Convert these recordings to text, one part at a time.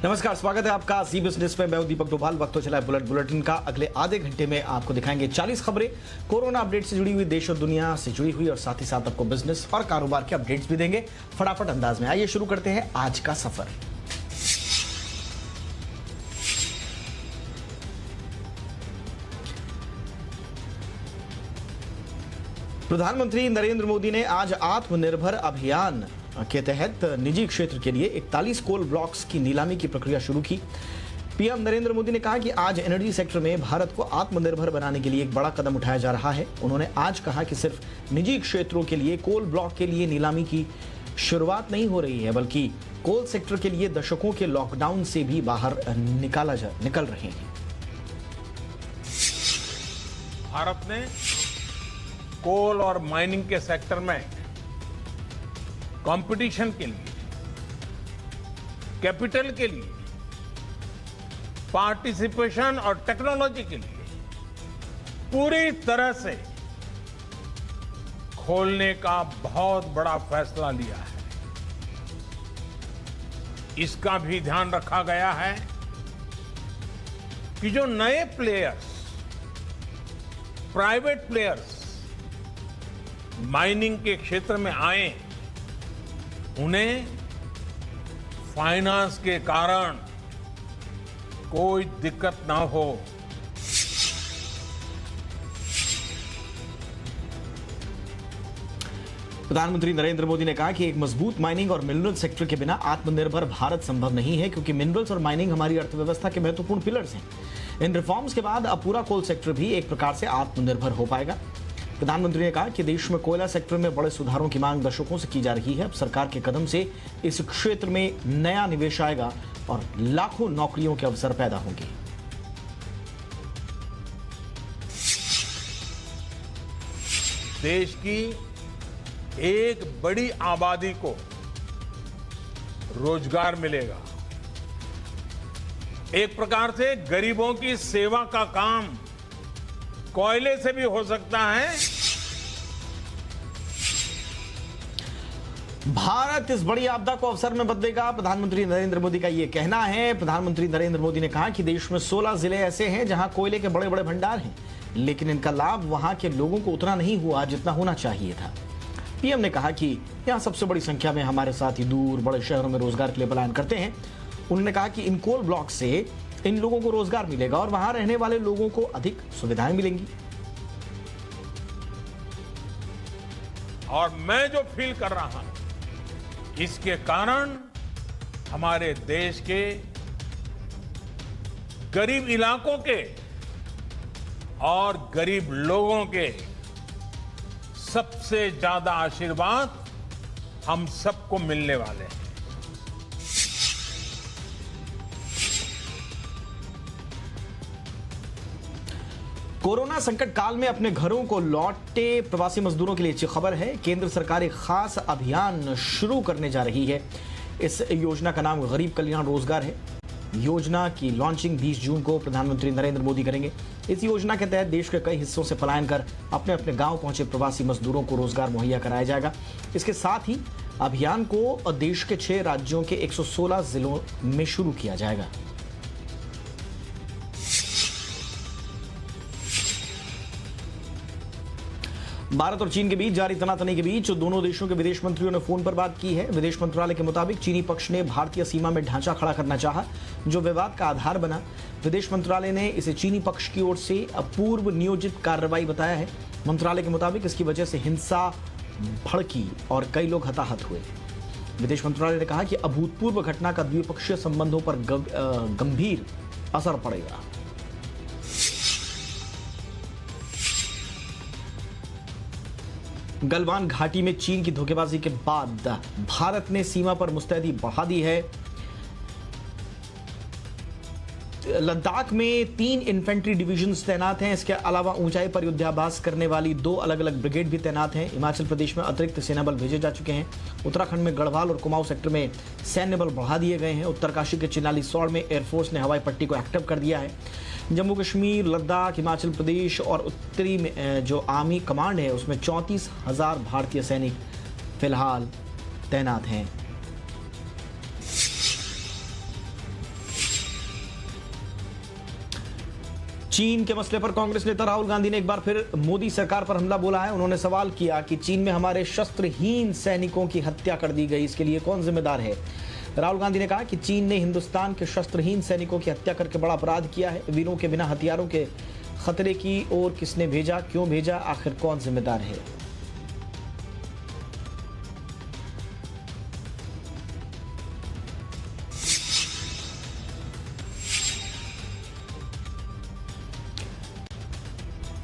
नमस्कार, स्वागत है आपका सी बिजनेस में। मैं हूं दीपक डोभाल। वक्त तो चला है बुलेटिन का। अगले आधे घंटे में आपको दिखाएंगे 40 खबरें कोरोना अपडेट से जुड़ी हुई, देश और दुनिया से जुड़ी हुई, और साथ ही साथ आपको बिजनेस और कारोबार के अपडेट्स भी देंगे फटाफट अंदाज में। आइए शुरू करते हैं आज का सफर। प्रधानमंत्री नरेंद्र मोदी ने आज आत्मनिर्भर अभियान के तहत निजी क्षेत्र के लिए 41 कोल ब्लॉक्स की नीलामी की प्रक्रिया शुरू की। पीएम नरेंद्र मोदी ने कहा कि आज एनर्जी सेक्टर में भारत को आत्मनिर्भर बनाने के लिए एक बड़ा कदम उठाया जा रहा है। उन्होंने आज कहा कि सिर्फ निजी क्षेत्रों के लिए कोल ब्लॉक के लिए नीलामी की शुरुआत नहीं हो रही है, बल्कि कोल सेक्टर के लिए दशकों के लॉकडाउन से भी बाहर निकल रहे हैं। भारत ने कोल और माइनिंग के सेक्टर में कंपटीशन के लिए, कैपिटल के लिए, पार्टिसिपेशन और टेक्नोलॉजी के लिए पूरी तरह से खोलने का बहुत बड़ा फैसला लिया है। इसका भी ध्यान रखा गया है कि जो नए प्लेयर्स, प्राइवेट प्लेयर्स माइनिंग के क्षेत्र में आए, उन्हें फाइनेंस के कारण कोई दिक्कत ना हो। प्रधानमंत्री नरेंद्र मोदी ने कहा कि एक मजबूत माइनिंग और मिनरल सेक्टर के बिना आत्मनिर्भर भारत संभव नहीं है, क्योंकि मिनरल्स और माइनिंग हमारी अर्थव्यवस्था के महत्वपूर्ण पिलर्स हैं। इन रिफॉर्म्स के बाद अब पूरा कोल सेक्टर भी एक प्रकार से आत्मनिर्भर हो पाएगा। प्रधानमंत्री ने कहा कि देश में कोयला सेक्टर में बड़े सुधारों की मांग दशकों से की जा रही है। अब सरकार के कदम से इस क्षेत्र में नया निवेश आएगा और लाखों नौकरियों के अवसर पैदा होंगे। देश की एक बड़ी आबादी को रोजगार मिलेगा। एक प्रकार से गरीबों की सेवा का काम कोयले से भी हो सकता है। भारत इस बड़ी आपदा को अवसर में बदलेगा, प्रधानमंत्री नरेंद्र मोदी का यह कहना है। प्रधानमंत्री नरेंद्र मोदी ने कहा कि देश में 16 जिले ऐसे हैं जहां कोयले के बड़े बड़े भंडार हैं, लेकिन इनका लाभ वहां के लोगों को उतना नहीं हुआ जितना होना चाहिए था। पीएम ने कहा कि यहां सबसे बड़ी संख्या में हमारे साथी दूर बड़े शहरों में रोजगार के लिए पलायन करते हैं। उन्होंने कहा कि इन कोल ब्लॉक से इन लोगों को रोजगार मिलेगा और वहां रहने वाले लोगों को अधिक सुविधाएं मिलेंगी। और मैं जो फील कर रहा हूं, इसके कारण हमारे देश के गरीब इलाकों के और गरीब लोगों के सबसे ज्यादा आशीर्वाद हम सबको मिलने वाले हैं। कोरोना संकट काल में अपने घरों को लौटे प्रवासी मजदूरों के लिए अच्छी खबर है। केंद्र सरकार एक खास अभियान शुरू करने जा रही है। इस योजना का नाम गरीब कल्याण रोजगार है। योजना की लॉन्चिंग 20 जून को प्रधानमंत्री नरेंद्र मोदी करेंगे। इस योजना के तहत देश के कई हिस्सों से पलायन कर अपने अपने गांव पहुंचे प्रवासी मजदूरों को रोजगार मुहैया कराया जाएगा। इसके साथ ही अभियान को देश के 6 राज्यों के 116 जिलों में शुरू किया जाएगा। भारत और चीन के बीच जारी तनातनी के बीच दोनों देशों के विदेश मंत्रियों ने फोन पर बात की है। विदेश मंत्रालय के मुताबिक चीनी पक्ष ने भारतीय सीमा में ढांचा खड़ा करना चाहा, जो विवाद का आधार बना। विदेश मंत्रालय ने इसे चीनी पक्ष की ओर से अपूर्व नियोजित कार्रवाई बताया है। मंत्रालय के मुताबिक इसकी वजह से हिंसा भड़की और कई लोग हताहत हुए। विदेश मंत्रालय ने कहा कि अभूतपूर्व घटना का द्विपक्षीय संबंधों पर गंभीर असर पड़ेगा। गलवान घाटी में चीन की धोखेबाजी के बाद भारत ने सीमा पर मुस्तैदी बढ़ा दी है। लद्दाख में 3 इन्फेंट्री डिविजन्स तैनात हैं। इसके अलावा ऊंचाई पर युद्धाभ्यास करने वाली 2 अलग अलग ब्रिगेड भी तैनात हैं। हिमाचल प्रदेश में अतिरिक्त सेना बल भेजे जा चुके हैं। उत्तराखंड में गढ़वाल और कुमाऊं सेक्टर में सैन्य बल बढ़ा दिए गए हैं। उत्तरकाशी के चिनाली सौड़ में एयरफोर्स ने हवाई पट्टी को एक्टिव कर दिया है। जम्मू कश्मीर, लद्दाख, हिमाचल प्रदेश और उत्तरी में जो आर्मी कमांड है उसमें 34,000 भारतीय सैनिक फिलहाल तैनात हैं। चीन के मसले पर कांग्रेस नेता राहुल गांधी ने एक बार फिर मोदी सरकार पर हमला बोला है। उन्होंने सवाल किया कि चीन में हमारे शस्त्रहीन सैनिकों की हत्या कर दी गई, इसके लिए कौन जिम्मेदार है। राहुल गांधी ने कहा कि चीन ने हिंदुस्तान के शस्त्रहीन सैनिकों की हत्या करके बड़ा अपराध किया है। वीरों के बिना हथियारों के खतरे की ओर किसने भेजा, क्यों भेजा, आखिर कौन जिम्मेदार है।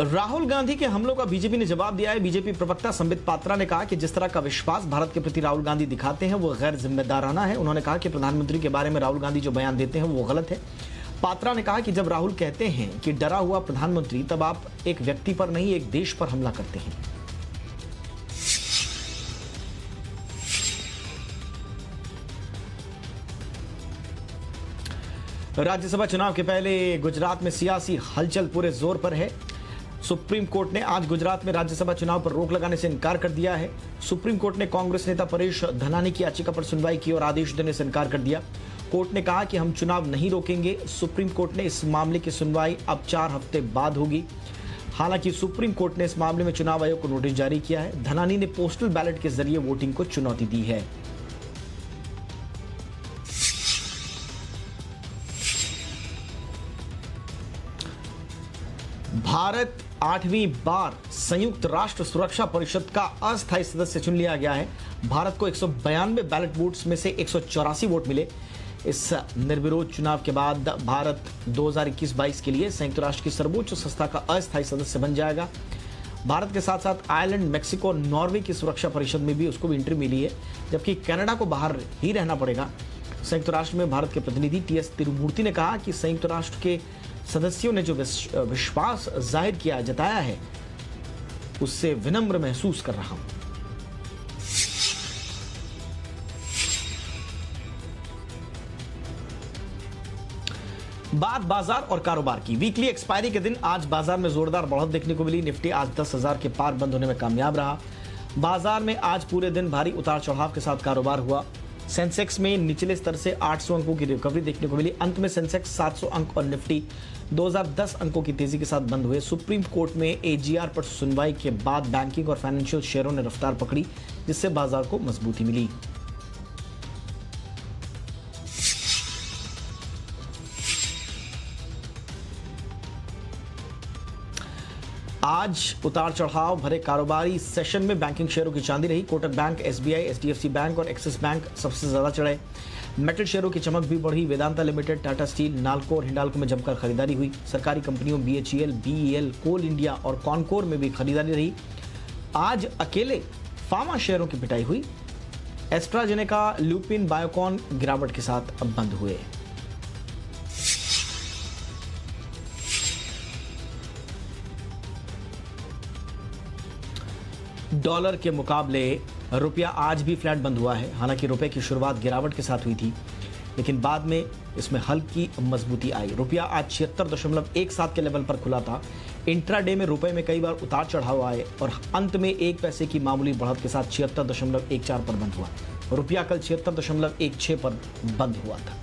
राहुल गांधी के हमलों का बीजेपी ने जवाब दिया है। बीजेपी प्रवक्ता संबित पात्रा ने कहा कि जिस तरह का विश्वास भारत के प्रति राहुल गांधी दिखाते हैं वो गैर जिम्मेदाराना है। उन्होंने कहा कि प्रधानमंत्री के बारे में राहुल गांधी जो बयान देते हैं वो गलत है। पात्रा ने कहा कि जब राहुल कहते हैं कि डरा हुआ प्रधानमंत्री, तब आप एक व्यक्ति पर नहीं एक देश पर हमला करते हैं। राज्यसभा चुनाव के पहले गुजरात में सियासी हलचल पूरे जोर पर है। सुप्रीम कोर्ट ने आज गुजरात में राज्यसभा चुनाव पर रोक लगाने से इनकार कर दिया है। सुप्रीम कोर्ट ने कांग्रेस नेता परेश धनानी की याचिका पर सुनवाई की और आदेश देने से इनकार कर दिया। कोर्ट ने कहा कि हम चुनाव नहीं रोकेंगे। सुप्रीम कोर्ट ने इस मामले की सुनवाई अब 4 हफ्ते बाद होगी। हालांकि सुप्रीम कोर्ट ने इस मामले में चुनाव आयोग को नोटिस जारी किया है। धनानी ने पोस्टल बैलेट के जरिए वोटिंग को चुनौती दी है। भारत 8वीं बार संयुक्त राष्ट्र सुरक्षा परिषद का अस्थायी सदस्य चुन लिया गया है। भारत को 192 बैलेट वोट्स में से 184 वोट मिले। इस निर्विरोध चुनाव के बाद भारत 2021-22 के लिए संयुक्त राष्ट्र की सर्वोच्च संस्था का अस्थायी सदस्य बन जाएगा। भारत के साथ साथ आयरलैंड, मेक्सिको, नॉर्वे की सुरक्षा परिषद में भी उसको भी एंट्री मिली है, जबकि कनाडा को बाहर ही रहना पड़ेगा। संयुक्त राष्ट्र में भारत के प्रतिनिधि टीएस तिरुमूर्ति ने कहा कि संयुक्त राष्ट्र के सदस्यों ने जो विश्वास जाहिर किया, जताया है, उससे विनम्र महसूस कर रहा हूं। बात बाजार और कारोबार की। वीकली एक्सपायरी के दिन आज बाजार में जोरदार बढ़त देखने को मिली। निफ्टी आज 10,000 के पार बंद होने में कामयाब रहा। बाजार में आज पूरे दिन भारी उतार चढ़ाव के साथ कारोबार हुआ। सेंसेक्स में निचले स्तर से 800 अंकों की रिकवरी देखने को मिली। अंत में सेंसेक्स 700 अंक और निफ्टी 2010 अंकों की तेजी के साथ बंद हुए। सुप्रीम कोर्ट में एजीआर पर सुनवाई के बाद बैंकिंग और फाइनेंशियल शेयरों ने रफ्तार पकड़ी, जिससे बाजार को मजबूती मिली। आज उतार चढ़ाव भरे कारोबारी सेशन में बैंकिंग शेयरों की चांदी रही। Kotak bank, SBI, HDFC bank और एक्सिस बैंक सबसे ज्यादा चढ़े। मेटल शेयरों की चमक भी बढ़ी। वेदांता लिमिटेड, टाटा स्टील, नाल्को और हिंडाल्को में जमकर खरीदारी हुई। सरकारी कंपनियों बीएचईएल, बीईएल, कोल इंडिया और कॉनकोर में भी खरीदारी रही। आज अकेले फार्मा शेयरों की पिटाई हुई। एस्ट्राजेनेका, ल्यूपिन, बायोकॉन गिरावट के साथ अब बंद हुए। डॉलर के मुकाबले रुपया आज भी फ्लैट बंद हुआ है। हालांकि रुपए की शुरुआत गिरावट के साथ हुई थी, लेकिन बाद में इसमें हल्की मजबूती आई। रुपया आज 76.17 के लेवल पर खुला था। इंट्राडे में रुपए में कई बार उतार चढ़ाव आए और अंत में 1 पैसे की मामूली बढ़त के साथ 76.14 पर बंद हुआ। रुपया कल 76.16 पर बंद हुआ था।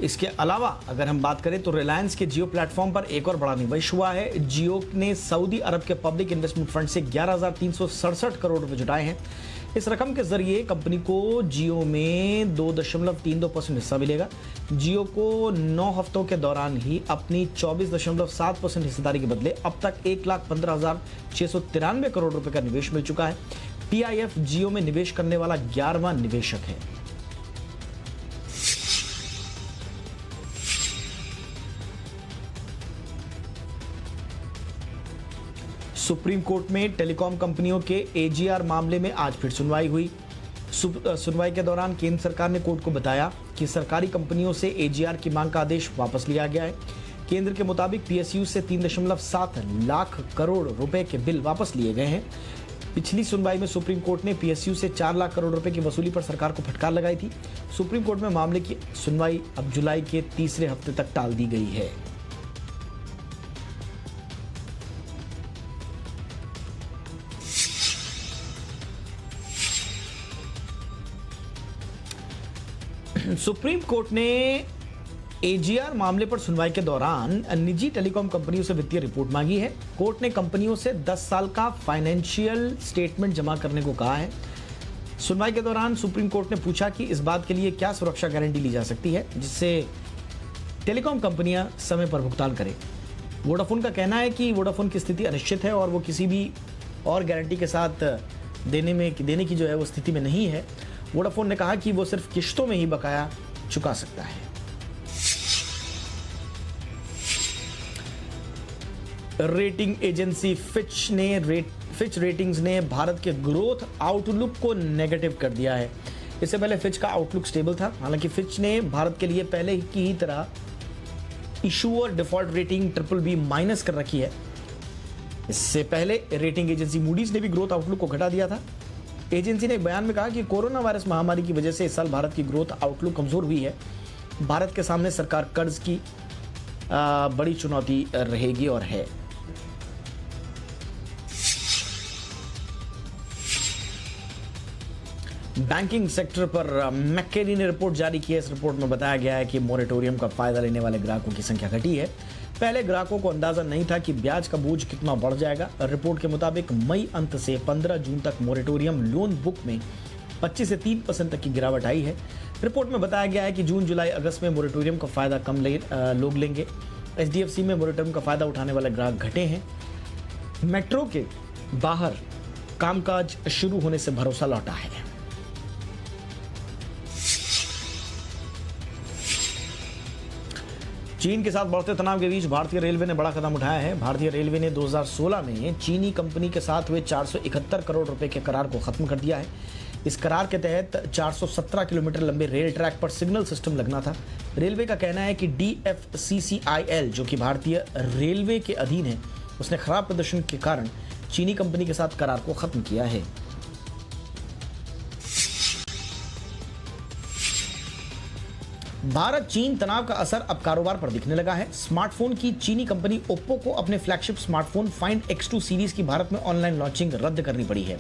इसके अलावा अगर हम बात करें तो रिलायंस के जियो प्लेटफॉर्म पर एक और बड़ा निवेश हुआ है। जियो ने सऊदी अरब के पब्लिक इन्वेस्टमेंट फंड से 11,367 करोड़ रुपए जुटाए हैं। इस रकम के जरिए कंपनी को जियो में 2.32% हिस्सा मिलेगा। जियो को 9 हफ्तों के दौरान ही अपनी 24.7% हिस्सेदारी के बदले अब तक 1,15,693 करोड़ रुपए का निवेश मिल चुका है। पीआईएफ जियो में निवेश करने वाला 11वां निवेशक है। सुप्रीम कोर्ट में टेलीकॉम कंपनियों के एजीआर मामले में आज फिर सुनवाई हुई। सुनवाई के दौरान केंद्र सरकार ने कोर्ट को बताया कि सरकारी कंपनियों से एजीआर की मांग का आदेश वापस लिया गया है। केंद्र के मुताबिक पीएसयू से 3.7 लाख करोड़ रुपए के बिल वापस लिए गए हैं। पिछली सुनवाई में सुप्रीम कोर्ट ने पीएसयू से 4 लाख करोड़ रुपए की वसूली पर सरकार को फटकार लगाई थी। सुप्रीम कोर्ट में मामले की सुनवाई अब जुलाई के तीसरे हफ्ते तक टाल दी गई है। सुप्रीम कोर्ट ने एजीआर मामले पर सुनवाई के दौरान निजी टेलीकॉम कंपनियों से वित्तीय रिपोर्ट मांगी है। कोर्ट ने कंपनियों से 10 साल का फाइनेंशियल स्टेटमेंट जमा करने को कहा है। सुनवाई के दौरान सुप्रीम कोर्ट ने पूछा कि इस बात के लिए क्या सुरक्षा गारंटी ली जा सकती है जिससे टेलीकॉम कंपनियां समय पर भुगतान करें। वोडाफोन का कहना है कि वोडाफोन की स्थिति अनिश्चित है और वो किसी भी और गारंटी के साथ देने की जो है वो स्थिति में नहीं है। वोडाफोन ने कहा कि वो सिर्फ किश्तों में ही बकाया चुका सकता है। रेटिंग एजेंसी फिच रेटिंग्स ने भारत के ग्रोथ आउटलुक को नेगेटिव कर दिया है। इससे पहले फिच का आउटलुक स्टेबल था। हालांकि फिच ने भारत के लिए पहले की ही तरह इशूअर डिफॉल्ट रेटिंग BBB- कर रखी है। इससे पहले रेटिंग एजेंसी मूडीज ने भी ग्रोथ आउटलुक को घटा दिया था। एजेंसी ने एक बयान में कहा कि कोरोना वायरस महामारी की वजह से इस साल भारत की ग्रोथ आउटलुक कमजोर हुई है। भारत के सामने सरकार कर्ज की बड़ी चुनौती रहेगी और है। बैंकिंग सेक्टर पर मैकेरी ने रिपोर्ट जारी की है। इस रिपोर्ट में बताया गया है कि मोरेटोरियम का फायदा लेने वाले ग्राहकों की संख्या घटी है। पहले ग्राहकों को अंदाजा नहीं था कि ब्याज का बोझ कितना बढ़ जाएगा। रिपोर्ट के मुताबिक मई अंत से 15 जून तक मोरेटोरियम लोन बुक में 25 से 3% तक की गिरावट आई है। रिपोर्ट में बताया गया है कि जून, जुलाई, अगस्त में मोरेटोरियम का फायदा कम लोग लेंगे। HDFC में मोरेटोरियम का फायदा उठाने वाले ग्राहक घटे हैं। मेट्रो के बाहर कामकाज शुरू होने से भरोसा लौटा है। चीन के साथ बढ़ते तनाव के बीच भारतीय रेलवे ने बड़ा कदम उठाया है। भारतीय रेलवे ने 2016 में चीनी कंपनी के साथ हुए 471 करोड़ रुपए के करार को खत्म कर दिया है। इस करार के तहत 417 किलोमीटर लंबे रेल ट्रैक पर सिग्नल सिस्टम लगना था। रेलवे का कहना है कि DFCCIL, जो कि भारतीय रेलवे के अधीन है, उसने खराब प्रदर्शन के कारण चीनी कंपनी के साथ करार को खत्म किया है। भारत चीन तनाव का असर अब कारोबार पर दिखने लगा है। स्मार्टफोन की चीनी कंपनी ओप्पो को अपने flagship smartphone find X2 series की भारत में ऑनलाइन लॉन्चिंग रद्द करनी पड़ी है।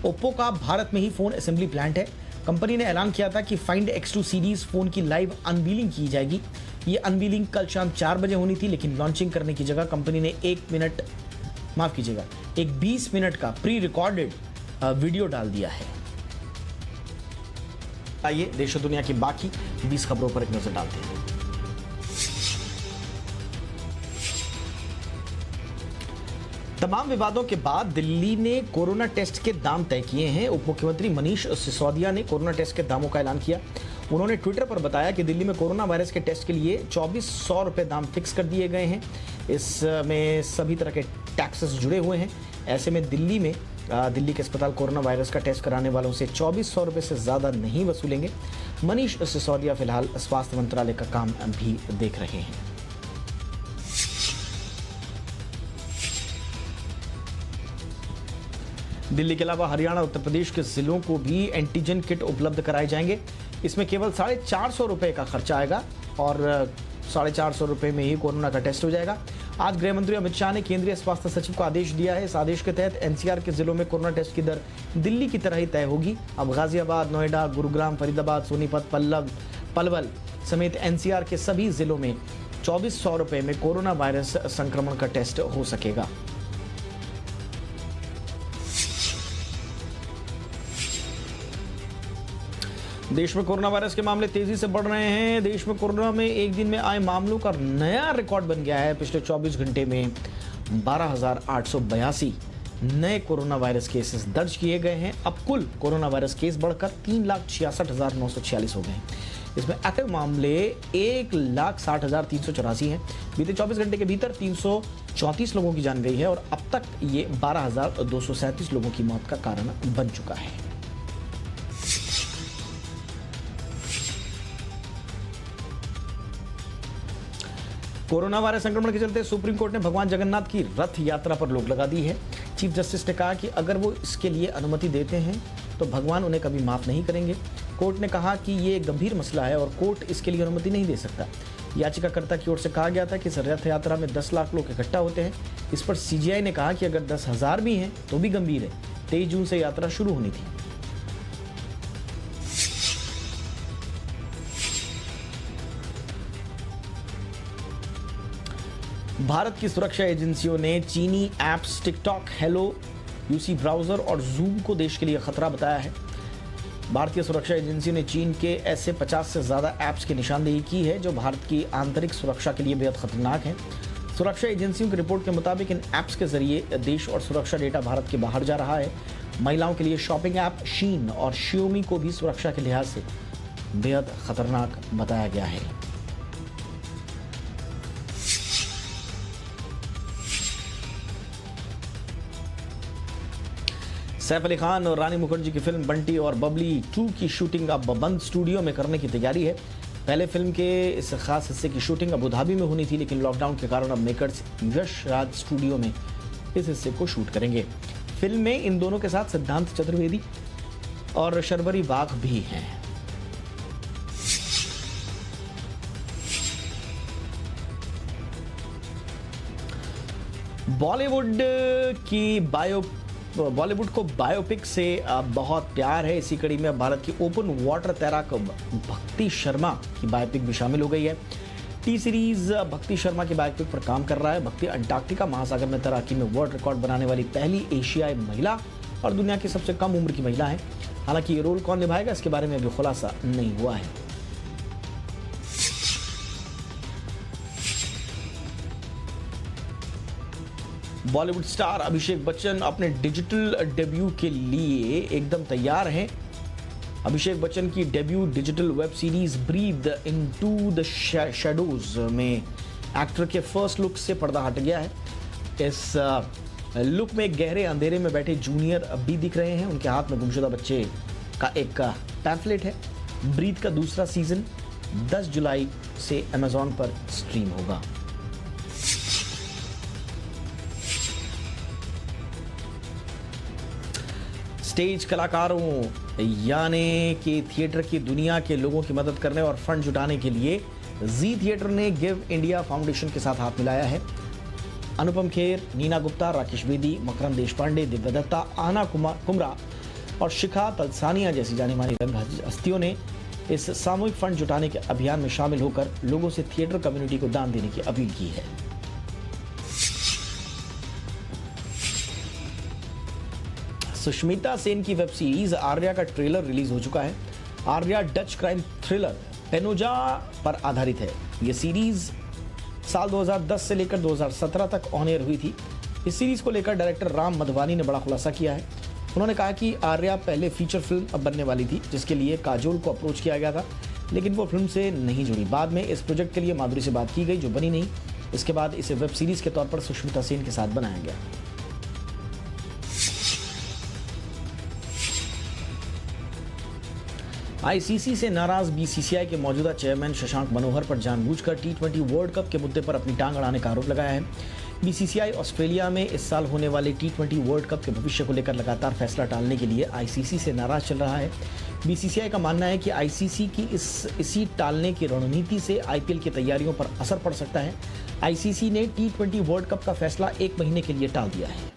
ओप्पो का भारत में ही फोन असेंबली प्लांट है। कंपनी ने ऐलान किया था कि फाइंड X2 सीरीज फोन की लाइव अनवीलिंग की जाएगी। ये अनवीलिंग कल शाम 4 बजे होनी थी, लेकिन लॉन्चिंग करने की जगह कंपनी ने एक 20 मिनट का प्री रिकॉर्डेड वीडियो डाल दिया है। आइए देश और दुनिया की बाकी 20 खबरों पर एक नजर डालते हैं। तमाम विवादों के बाद दिल्ली ने कोरोना टेस्ट के दाम तय किए हैं। उप मुख्यमंत्री मनीष सिसोदिया ने कोरोना टेस्ट के दामों का ऐलान किया। उन्होंने ट्विटर पर बताया कि दिल्ली में कोरोना वायरस के टेस्ट के लिए 2400 रुपए दाम फिक्स कर दिए गए हैं। इसमें सभी तरह के टैक्सेस जुड़े हुए हैं। ऐसे में दिल्ली के अस्पताल कोरोना वायरस का टेस्ट कराने वालों से 2400 रुपए से ज्यादा नहीं वसूलेंगे। मनीष सिसोदिया फिलहाल स्वास्थ्य मंत्रालय का काम भी देख रहे हैं। दिल्ली के अलावा हरियाणा, उत्तर प्रदेश के जिलों को भी एंटीजन किट उपलब्ध कराए जाएंगे। इसमें केवल 450 रुपए का खर्चा आएगा और 450 रुपए में ही कोरोना का टेस्ट हो जाएगा। आज गृह मंत्री अमित शाह ने केंद्रीय स्वास्थ्य सचिव को आदेश दिया है। इस आदेश के तहत NCR के जिलों में कोरोना टेस्ट की दर दिल्ली की तरह ही तय होगी। अब गाजियाबाद, नोएडा, गुरुग्राम, फरीदाबाद, सोनीपत, पलवल समेत NCR के सभी जिलों में 2400 रुपए में कोरोना वायरस संक्रमण का टेस्ट हो सकेगा। देश में कोरोना वायरस के मामले तेजी से बढ़ रहे हैं। देश में कोरोना में एक दिन में आए मामलों का नया रिकॉर्ड बन गया है। पिछले 24 घंटे में 12,882 नए कोरोना वायरस केसेस दर्ज किए गए हैं। अब कुल कोरोना वायरस केस बढ़कर 3,66,946 हो गए हैं। इसमें एक्टिव मामले 1,60,384 हैं। बीते 24 घंटे के भीतर 334 लोगों की जान गई है और अब तक ये 12,237 लोगों की मौत का कारण बन चुका है। कोरोना वायरस संक्रमण के चलते सुप्रीम कोर्ट ने भगवान जगन्नाथ की रथ यात्रा पर रोक लगा दी है। चीफ जस्टिस ने कहा कि अगर वो इसके लिए अनुमति देते हैं तो भगवान उन्हें कभी माफ नहीं करेंगे। कोर्ट ने कहा कि ये गंभीर मसला है और कोर्ट इसके लिए अनुमति नहीं दे सकता। याचिकाकर्ता की ओर से कहा गया था कि इस रथ यात्रा में 10 लाख लोग इकट्ठा होते हैं। इस पर CJI ने कहा कि अगर 10,000 भी हैं तो भी गंभीर है। 23 जून से यात्रा शुरू होनी थी। भारत की सुरक्षा एजेंसियों ने चीनी apps TikTok, hello, UC browser और जूम को देश के लिए खतरा बताया है। भारतीय सुरक्षा एजेंसी ने चीन के ऐसे 50 से ज्यादा ऐप्स की निशानदेही की है जो भारत की आंतरिक सुरक्षा के लिए बेहद खतरनाक हैं। सुरक्षा एजेंसियों की रिपोर्ट के मुताबिक इन ऐप्स के जरिए देश और सुरक्षा डेटा भारत के बाहर जा रहा है। महिलाओं के लिए शॉपिंग ऐप शीन और शियोमी को भी सुरक्षा के लिहाज से बेहद खतरनाक बताया गया है। सैफ अली खान और रानी मुखर्जी की फिल्म बंटी और बबली 2 की शूटिंग अब बंद स्टूडियो में करने की तैयारी है। पहले फिल्म के इस खास हिस्से की शूटिंग अबू धाबी में होनी थी, लेकिन लॉकडाउन के कारण अब मेकर्स यश राज स्टूडियो में इस हिस्से को शूट करेंगे। फिल्म में इन दोनों के साथ सिद्धांत चतुर्वेदी और शर्वरी बाघ भी हैं। बॉलीवुड को बायोपिक से बहुत प्यार है। इसी कड़ी में भारत की ओपन वाटर तैराक भक्ति शर्मा की बायोपिक भी शामिल हो गई है। टी सीरीज भक्ति शर्मा की बायोपिक पर काम कर रहा है। भक्ति अंटार्कटिका महासागर में तैराकी में वर्ल्ड रिकॉर्ड बनाने वाली पहली एशियाई महिला और दुनिया की सबसे कम उम्र की महिला है। हालांकि ये रोल कौन निभाएगा इसके बारे में अभी खुलासा नहीं हुआ है। बॉलीवुड स्टार अभिषेक बच्चन अपने डिजिटल डेब्यू के लिए एकदम तैयार हैं। अभिषेक बच्चन की debut digital web series Breath Into the Shadows में एक्टर के फर्स्ट लुक से पर्दा हट गया है। इस लुक में गहरे अंधेरे में बैठे जूनियर भी दिख रहे हैं। उनके हाथ में गुमशुदा बच्चे का एक पैम्फलेट है। ब्रीथ का दूसरा सीजन 10 जुलाई से अमेजॉन पर स्ट्रीम होगा। स्टेज कलाकारों यानी कि थिएटर की दुनिया के लोगों की मदद करने और फंड जुटाने के लिए जी थिएटर ने गिव इंडिया फाउंडेशन के साथ हाथ मिलाया है। अनुपम खेर, नीना गुप्ता, राकेश बेदी, मकरंद देशपांडे, दिव्या दत्ता, आना कुमरा और शिखा तलसानिया जैसी जानी मानी रंग हस्तियों ने इस सामूहिक फंड जुटाने के अभियान में शामिल होकर लोगों से थिएटर कम्युनिटी को दान देने की अपील की है। सुष्मिता सेन की वेब सीरीज आर्या का ट्रेलर रिलीज हो चुका है। आर्या डच क्राइम थ्रिलर पेनोजा पर आधारित है। यह सीरीज साल 2010 से लेकर 2017 तक ऑन एयर हुई थी। इस सीरीज को लेकर डायरेक्टर राम मधवानी ने बड़ा खुलासा किया है। उन्होंने कहा कि आर्या पहले फीचर फिल्म बनने वाली थी, जिसके लिए काजोल को अप्रोच किया गया था, लेकिन वो फिल्म से नहीं जुड़ी। बाद में इस प्रोजेक्ट के लिए माधुरी से बात की गई, जो बनी नहीं। इसके बाद इसे वेब सीरीज के तौर पर सुष्मिता सेन के साथ बनाया गया। आईसीसी से नाराज बीसीसीआई के मौजूदा चेयरमैन शशांक मनोहर पर जानबूझकर टी20 वर्ल्ड कप के मुद्दे पर अपनी टांग अड़ाने का आरोप लगाया है। बीसीसीआई ऑस्ट्रेलिया में इस साल होने वाले टी20 वर्ल्ड कप के भविष्य को लेकर लगातार फैसला टालने के लिए आईसीसी से नाराज चल रहा है। बीसीसीआई का मानना है कि आईसीसी की इसी टालने की रणनीति से आईपीएल की तैयारियों पर असर पड़ सकता है। आईसीसी ने टी20 वर्ल्ड कप का फैसला 1 महीने के लिए टाल दिया है।